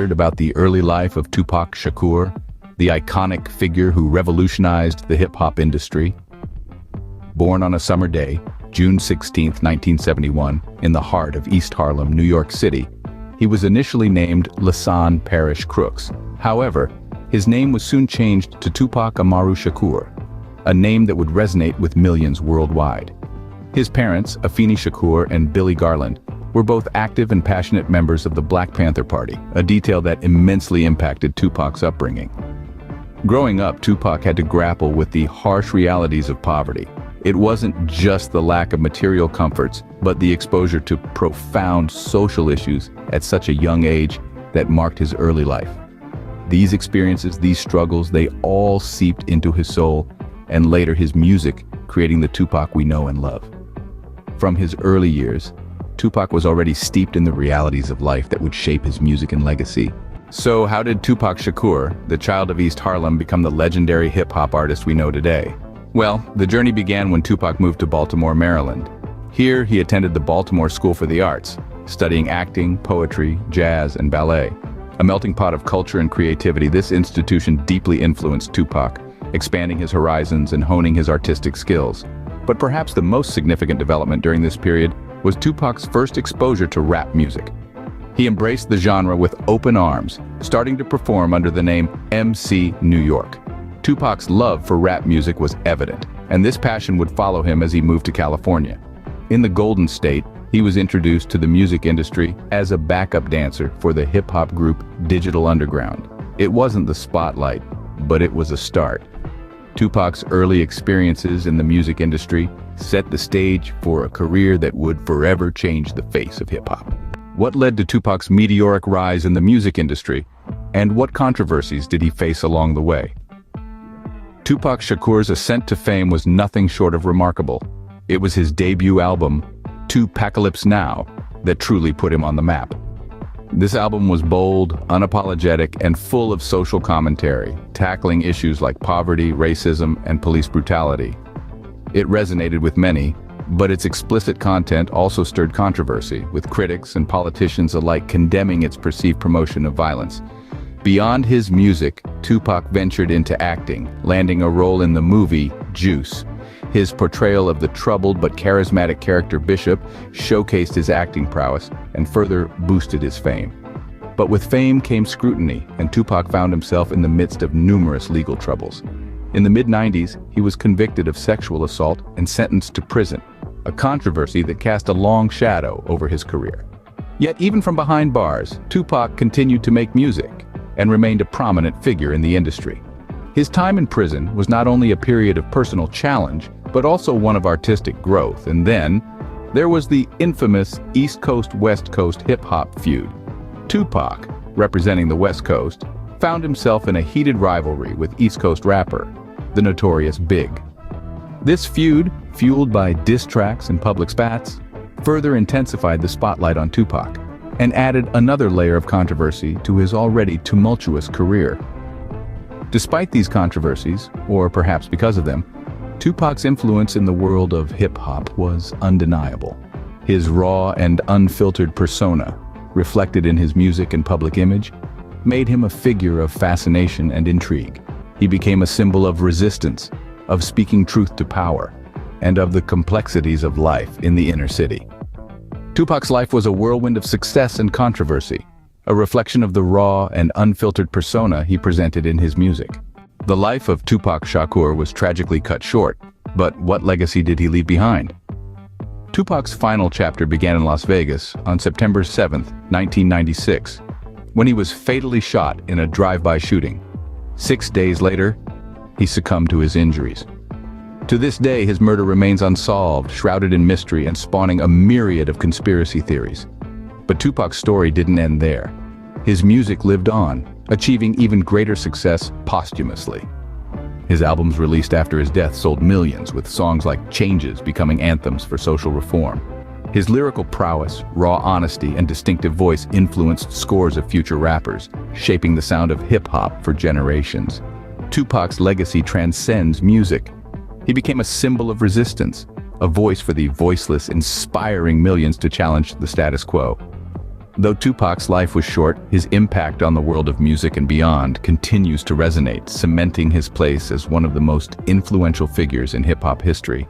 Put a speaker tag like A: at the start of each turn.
A: heard about the early life of Tupac Shakur, the iconic figure who revolutionized the hip-hop industry? Born on a summer day, June 16, 1971, in the heart of East Harlem, New York City, he was initially named Lasan Parrish Crooks. However, his name was soon changed to Tupac Amaru Shakur, a name that would resonate with millions worldwide. His parents, Afeni Shakur and Billy Garland, were both active and passionate members of the Black Panther Party, a detail that immensely impacted Tupac's upbringing. Growing up, Tupac had to grapple with the harsh realities of poverty. It wasn't just the lack of material comforts, but the exposure to profound social issues at such a young age that marked his early life. These experiences, these struggles, they all seeped into his soul, and later his music, creating the Tupac we know and love. From his early years, Tupac was already steeped in the realities of life that would shape his music and legacy. So how did Tupac Shakur, the child of East Harlem, become the legendary hip-hop artist we know today? Well, the journey began when Tupac moved to Baltimore, Maryland. Here, he attended the Baltimore School for the Arts, studying acting, poetry, jazz, and ballet. A melting pot of culture and creativity, this institution deeply influenced Tupac, expanding his horizons and honing his artistic skills. But perhaps the most significant development during this period was Tupac's first exposure to rap music. He embraced the genre with open arms, starting to perform under the name MC New York. Tupac's love for rap music was evident, and this passion would follow him as he moved to California. In the Golden State, he was introduced to the music industry as a backup dancer for the hip-hop group Digital Underground. It wasn't the spotlight, but it was a start. Tupac's early experiences in the music industry set the stage for a career that would forever change the face of hip-hop. What led to Tupac's meteoric rise in the music industry, and what controversies did he face along the way? Tupac Shakur's ascent to fame was nothing short of remarkable. It was his debut album, Tupacalypse Now, that truly put him on the map. This album was bold, unapologetic, and full of social commentary, tackling issues like poverty, racism, and police brutality. It resonated with many, but its explicit content also stirred controversy, with critics and politicians alike condemning its perceived promotion of violence. Beyond his music, Tupac ventured into acting, landing a role in the movie Juice. His portrayal of the troubled but charismatic character Bishop showcased his acting prowess and further boosted his fame. But with fame came scrutiny, and Tupac found himself in the midst of numerous legal troubles. In the mid-90s, he was convicted of sexual assault and sentenced to prison, a controversy that cast a long shadow over his career. Yet even from behind bars, Tupac continued to make music and remained a prominent figure in the industry. His time in prison was not only a period of personal challenge, but also one of artistic growth. And then, there was the infamous East Coast-West Coast hip-hop feud. Tupac, representing the West Coast, found himself in a heated rivalry with East Coast rapper, the notorious Big. This feud, fueled by diss tracks and public spats, further intensified the spotlight on Tupac, and added another layer of controversy to his already tumultuous career. Despite these controversies, or perhaps because of them, Tupac's influence in the world of hip-hop was undeniable. His raw and unfiltered persona, reflected in his music and public image, made him a figure of fascination and intrigue. He became a symbol of resistance, of speaking truth to power, and of the complexities of life in the inner city. Tupac's life was a whirlwind of success and controversy, a reflection of the raw and unfiltered persona he presented in his music. The life of Tupac Shakur was tragically cut short, but what legacy did he leave behind? Tupac's final chapter began in Las Vegas on September 7, 1996, when he was fatally shot in a drive-by shooting. 6 days later, he succumbed to his injuries. To this day, his murder remains unsolved, shrouded in mystery and spawning a myriad of conspiracy theories. But Tupac's story didn't end there. His music lived on, achieving even greater success posthumously. His albums released after his death sold millions, with songs like Changes becoming anthems for social reform. His lyrical prowess, raw honesty, and distinctive voice influenced scores of future rappers, shaping the sound of hip-hop for generations. Tupac's legacy transcends music. He became a symbol of resistance, a voice for the voiceless, inspiring millions to challenge the status quo. Though Tupac's life was short, his impact on the world of music and beyond continues to resonate, cementing his place as one of the most influential figures in hip-hop history.